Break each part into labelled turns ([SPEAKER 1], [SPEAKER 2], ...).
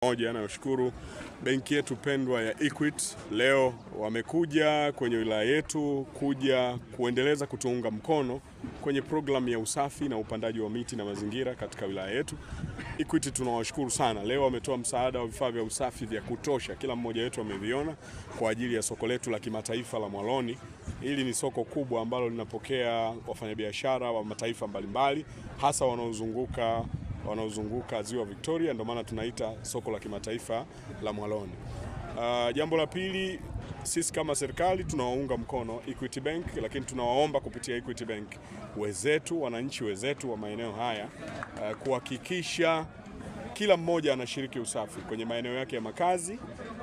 [SPEAKER 1] Moja, nashukuru benki yetu pendwa ya Equity leo wamekuja kwenye wilaya yetu kuja kuendeleza kutuunga mkono kwenye programu ya usafi na upandaji wa miti na mazingira katika wilaya yetu. Equity tunawashukuru sana. Leo wametoa msaada wa vifaa vya usafi vya kutosha, kila mmoja wetu ameviona, kwa ajili ya soko letu la kimataifa la Mwaloni. Hili ni soko kubwa ambalo linapokea wafanyabiashara wa mataifa mbalimbali, hasa wanaozunguka Ziwa Victoria, ndio maana tunaita soko la kimataifa la Mwaloni. Jambo la pili, sisi kama serikali tunawaunga mkono Equity Bank, lakini tunawaomba kupitia Equity Bank wananchi wezetu wa maeneo haya kuhakikisha kila mmoja anashiriki usafi kwenye maeneo yake ya makazi,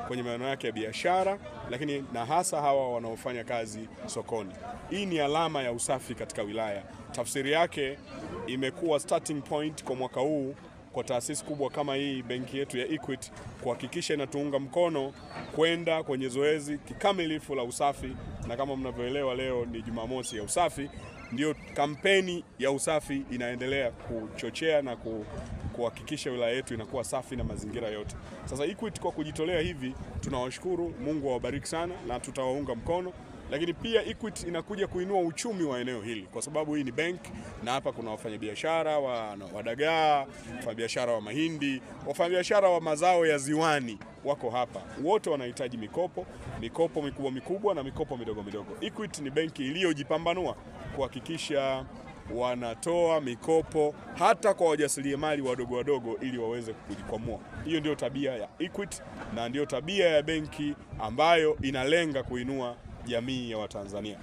[SPEAKER 1] kwenye maeneo yake ya biashara, lakini na hasa hawa wanaofanya kazi sokoni. Hii ni alama ya usafi katika wilaya. Tafsiri yake imekuwa starting point kwa mwaka huu kwa taasisi kubwa kama hii benki yetu ya Equity kuhakikisha inatuunga mkono kwenda kwenye zoezi kikamilifu la usafi, na kama mnavyoelewa leo ni Jumamosi ya usafi, ndio kampeni ya usafi inaendelea kuchochea na kuhakikisha wilaya yetu inakuwa safi na mazingira yote. Sasa Equity kwa kujitolea hivi tunawashukuru, Mungu awabariki sana, na tutawaunga mkono. Lakini pia Equity inakuja kuinua uchumi wa eneo hili kwa sababu hii ni bank, na hapa kuna wafanyabiashara wa dagaa, wafanyabiashara wa mahindi, wafanyabiashara wa mazao ya ziwani wako hapa. Wote wanahitaji mikopo mikubwa na mikopo midogo midogo. Equity ni benki iliyojipambanua kuhakikisha wanatoa mikopo hata kwa wajasiriamali wadogo ili waweze kujikwamua. Hiyo ndio tabia ya Equity na ndio tabia ya benki ambayo inalenga kuinua jamii ya Watanzania.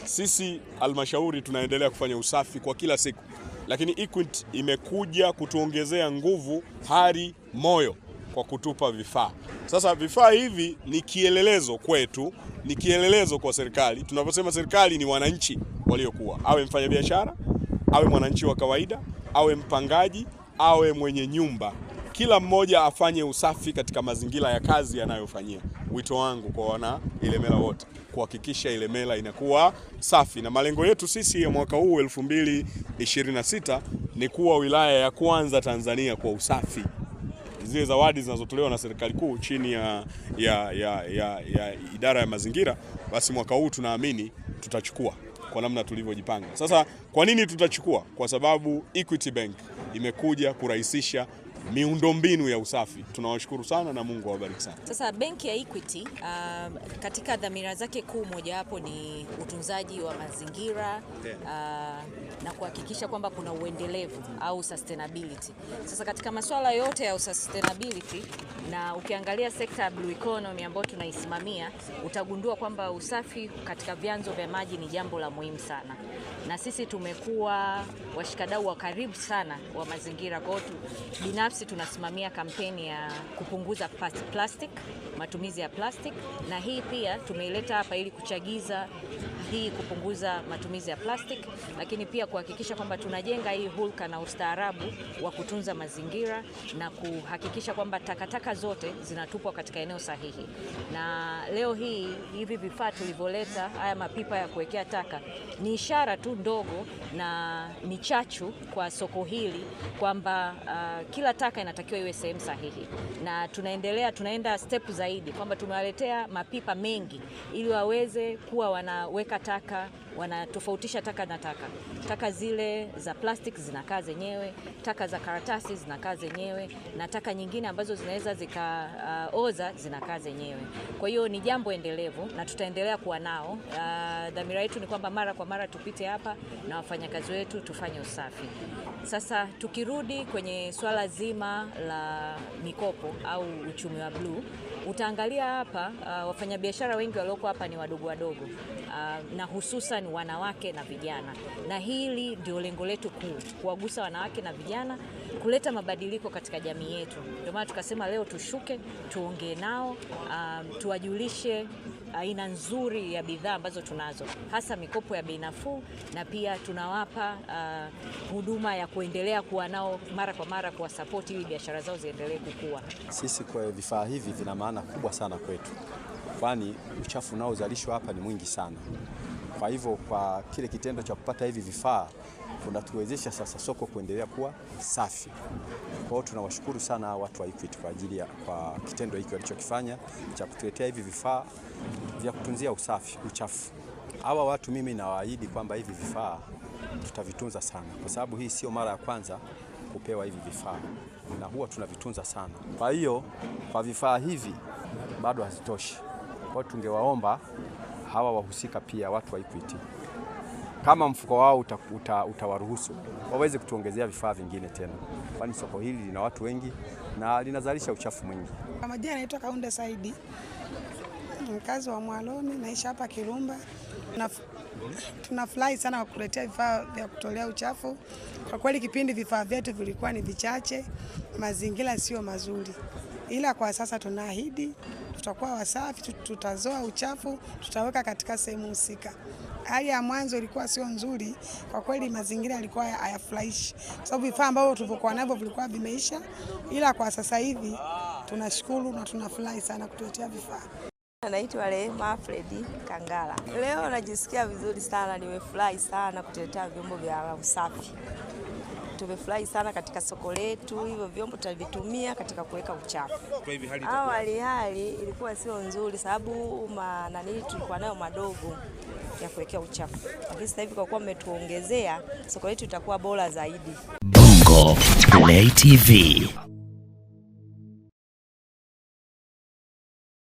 [SPEAKER 1] Sisi halmashauri tunaendelea kufanya usafi kwa kila siku, lakini Equity imekuja kutuongezea nguvu, hari, moyo kwa kutupa vifaa. Sasa vifaa hivi ni kielelezo kwetu, ni kielelezo kwa serikali. Tunaposema serikali ni wananchi waliokuwa, awe mfanyabiashara, awe mwananchi wa kawaida, awe mpangaji, awe mwenye nyumba, kila mmoja afanye usafi katika mazingira ya kazi yanayofanyia. Wito wangu kwa wana Ilemela wote kuhakikisha Ilemela inakuwa safi, na malengo yetu sisi ya mwaka huu 2026 ni kuwa wilaya ya kwanza Tanzania kwa usafi. Zile zawadi zinazotolewa na serikali kuu chini ya idara ya mazingira, basi mwaka huu tunaamini tutachukua kwa namna tulivyojipanga. Sasa kwa nini tutachukua? Kwa sababu Equity Bank imekuja kurahisisha miundombinu ya usafi. Tunawashukuru sana na Mungu awabariki sana.
[SPEAKER 2] Sasa benki ya Equity katika dhamira zake kuu moja hapo ni utunzaji wa mazingira na kuhakikisha kwamba kuna uendelevu au sustainability. Sasa katika masuala yote ya sustainability, na ukiangalia sekta ya blue economy ambayo tunaisimamia, utagundua kwamba usafi katika vyanzo vya maji ni jambo la muhimu sana, na sisi tumekuwa washikadau wa karibu sana wa mazingira. Kwa hiyo binafsi tunasimamia kampeni ya kupunguza plastic, matumizi ya plastic, na hii pia tumeileta hapa ili kuchagiza hii kupunguza matumizi ya plastic, lakini pia kuhakikisha kwamba tunajenga hii hulka na ustaarabu wa kutunza mazingira na kuhakikisha kwamba takataka zote zinatupwa katika eneo sahihi. Na leo hii hivi vifaa tulivyoleta, haya mapipa ya kuwekea taka, ni ishara tu ndogo na ni chachu kwa soko hili kwamba kila taka inatakiwa iwe sehemu sahihi, na tunaenda step zaidi kwamba tumewaletea mapipa mengi ili waweze kuwa wanaweka taka, wanatofautisha taka na taka. Taka zile za plastic zinakaa zenyewe, taka za karatasi zinakaa zenyewe, na taka nyingine ambazo zinaweza zikaoza zinakaa zenyewe. Kwa hiyo ni jambo endelevu na tutaendelea kuwa nao. Dhamira yetu ni kwamba mara kwa mara tupite hapa na wafanyakazi wetu tufanye usafi. Sasa tukirudi kwenye swala zima la mikopo au uchumi wa bluu, utaangalia hapa wafanyabiashara wengi walioko hapa ni wadogo na hususan wanawake na vijana, na hili ndio lengo letu kuu, kuwagusa wanawake na vijana, kuleta mabadiliko katika jamii yetu. Ndio maana tukasema leo tushuke, tuongee nao, tuwajulishe aina nzuri ya bidhaa ambazo tunazo, hasa mikopo ya bei nafuu, na pia tunawapa huduma ya kuendelea kuwa nao mara kwa mara, kuwa support ili biashara zao ziendelee kukua.
[SPEAKER 3] Sisi kwa vifaa hivi vina maana kubwa sana kwetu, kwani uchafu unaozalishwa hapa ni mwingi sana. Kwa hivyo kwa kile kitendo cha kupata hivi vifaa kunatuwezesha sasa soko kuendelea kuwa safi. Kwa hiyo tunawashukuru sana watu wa Equity kwa ajili ya kwa kitendo hiki walichokifanya cha kutuletea hivi vifaa vya kutunzia uchafu. Hawa watu mimi nawaahidi kwamba hivi vifaa tutavitunza sana, kwa sababu hii sio mara ya kwanza kupewa hivi vifaa na huwa tunavitunza sana. Kwa hiyo kwa vifaa hivi bado hazitoshi. Kwa hiyo tungewaomba hawa wahusika pia, watu wa Equity, kama mfuko wao utawaruhusu waweze kutuongezea vifaa vingine tena, kwani soko hili lina watu wengi na linazalisha uchafu mwingi.
[SPEAKER 4] Kwa majina naitwa Kaunda Saidi, mkazi wa Mwaloni, naishi hapa Kirumba. Tunafurahi sana kwa kuletea vifaa vya kutolea uchafu. Kwa kweli kipindi vifaa vyetu vilikuwa ni vichache, mazingira sio mazuri, ila kwa sasa tunaahidi tutakuwa wasafi, tutazoa uchafu, tutaweka katika sehemu husika. Hali ya mwanzo ilikuwa sio nzuri kwa kweli, mazingira yalikuwa hayafurahishi kwa sababu vifaa ambavyo tulivyokuwa navyo vilikuwa vimeisha, ila kwa sasa hivi tunashukuru na tunafurahi sana kutuletea vifaa.
[SPEAKER 5] Naitwa Rehema Fredi Kangala. Leo najisikia vizuri sana, nimefurahi sana kutuletea vyombo vya usafi. Tumefurahi sana katika soko letu, hivyo vyombo tutavitumia katika kuweka uchafu. Awali hali ilikuwa sio nzuri sababu tulikuwa nayo madogo ya kuwekea uchafu. Lakini sasa hivi kwa kuwa mmetuongezea, soko letu itakuwa bora zaidi.
[SPEAKER 6] Bongo Play TV.